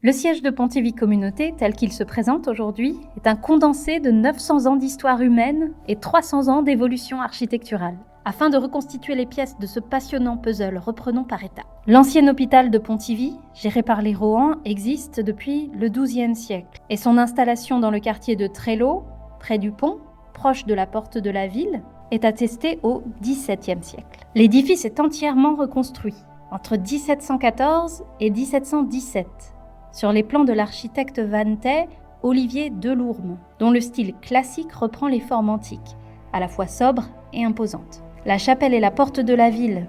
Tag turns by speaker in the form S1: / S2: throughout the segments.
S1: Le siège de Pontivy Communauté, tel qu'il se présente aujourd'hui, est un condensé de 900 ans d'histoire humaine et 300 ans d'évolution architecturale. Afin de reconstituer les pièces de ce passionnant puzzle, reprenons par étapes. L'ancien hôpital de Pontivy, géré par les Rohan, existe depuis le XIIe siècle et son installation dans le quartier de Trello, près du pont, proche de la porte de la ville, est attestée au XVIIe siècle. L'édifice est entièrement reconstruit entre 1714 et 1717 sur les plans de l'architecte vantais Olivier Delourme, dont le style classique reprend les formes antiques, à la fois sobres et imposantes. La chapelle et la porte de la ville,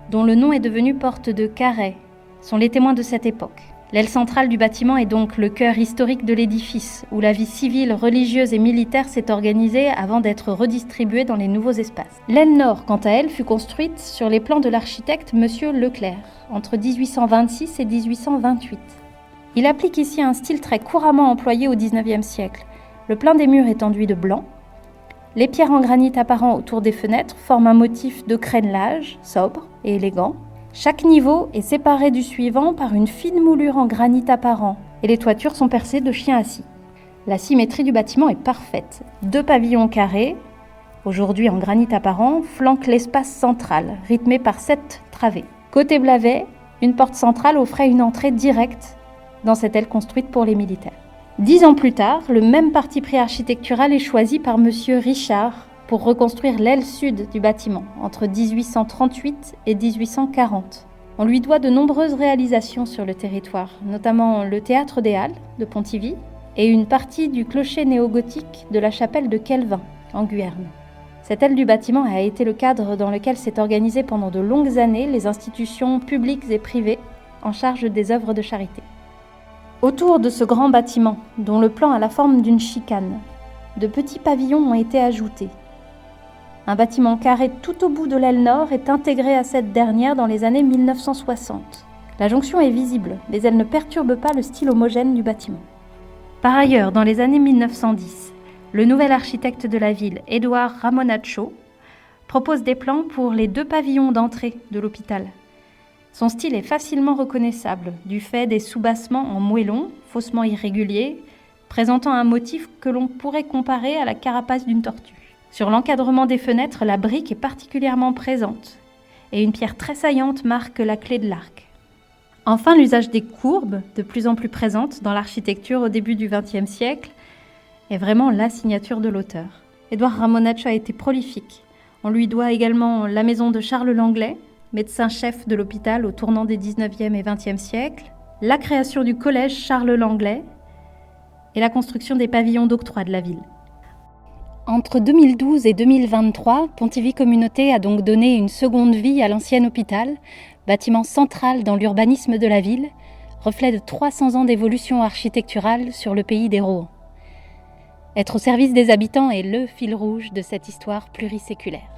S1: dont le nom est devenu porte de Carhaix, sont les témoins de cette époque. L'aile centrale du bâtiment est donc le cœur historique de l'édifice, où la vie civile, religieuse et militaire s'est organisée avant d'être redistribuée dans les nouveaux espaces. L'aile nord, quant à elle, fut construite sur les plans de l'architecte Monsieur Leclerc, entre 1826 et 1828. Il applique ici un style très couramment employé au XIXe siècle. Le plein des murs est enduit de blanc. Les pierres en granit apparent autour des fenêtres forment un motif de crénelage, sobre et élégant. Chaque niveau est séparé du suivant par une fine moulure en granit apparent et les toitures sont percées de chiens assis. La symétrie du bâtiment est parfaite. 2 pavillons carrés, aujourd'hui en granit apparent, flanquent l'espace central, rythmé par 7 travées. Côté Blavet, une porte centrale offrait une entrée directe dans cette aile construite pour les militaires. 10 ans plus tard, le même parti pris architectural est choisi par M. Richard pour reconstruire l'aile sud du bâtiment, entre 1838 et 1840. On lui doit de nombreuses réalisations sur le territoire, notamment le Théâtre des Halles de Pontivy et une partie du clocher néogothique de la chapelle de Kelvin, en Guyerne. Cette aile du bâtiment a été le cadre dans lequel s'est organisé pendant de longues années les institutions publiques et privées en charge des œuvres de charité. Autour de ce grand bâtiment, dont le plan a la forme d'une chicane, de petits pavillons ont été ajoutés. Un bâtiment carré tout au bout de l'aile nord est intégré à cette dernière dans les années 1960. La jonction est visible, mais elle ne perturbe pas le style homogène du bâtiment. Par ailleurs, dans les années 1910, le nouvel architecte de la ville, Édouard Ramonaccio, propose des plans pour les 2 pavillons d'entrée de l'hôpital. Son style est facilement reconnaissable, du fait des soubassements en moellon, faussement irréguliers, présentant un motif que l'on pourrait comparer à la carapace d'une tortue. Sur l'encadrement des fenêtres, la brique est particulièrement présente, et une pierre très saillante marque la clé de l'arc. Enfin, l'usage des courbes, de plus en plus présentes dans l'architecture au début du XXe siècle, est vraiment la signature de l'auteur. Édouard Ramonaccio a été prolifique. On lui doit également la maison de Charles Langlais, médecin-chef de l'hôpital au tournant des XIXe et XXe siècles, la création du collège Charles Langlais et la construction des pavillons d'octroi de la ville. Entre 2012 et 2023, Pontivy Communauté a donc donné une seconde vie à l'ancien hôpital, bâtiment central dans l'urbanisme de la ville, reflet de 300 ans d'évolution architecturale sur le pays des Rohan. Être au service des habitants est le fil rouge de cette histoire pluriséculaire.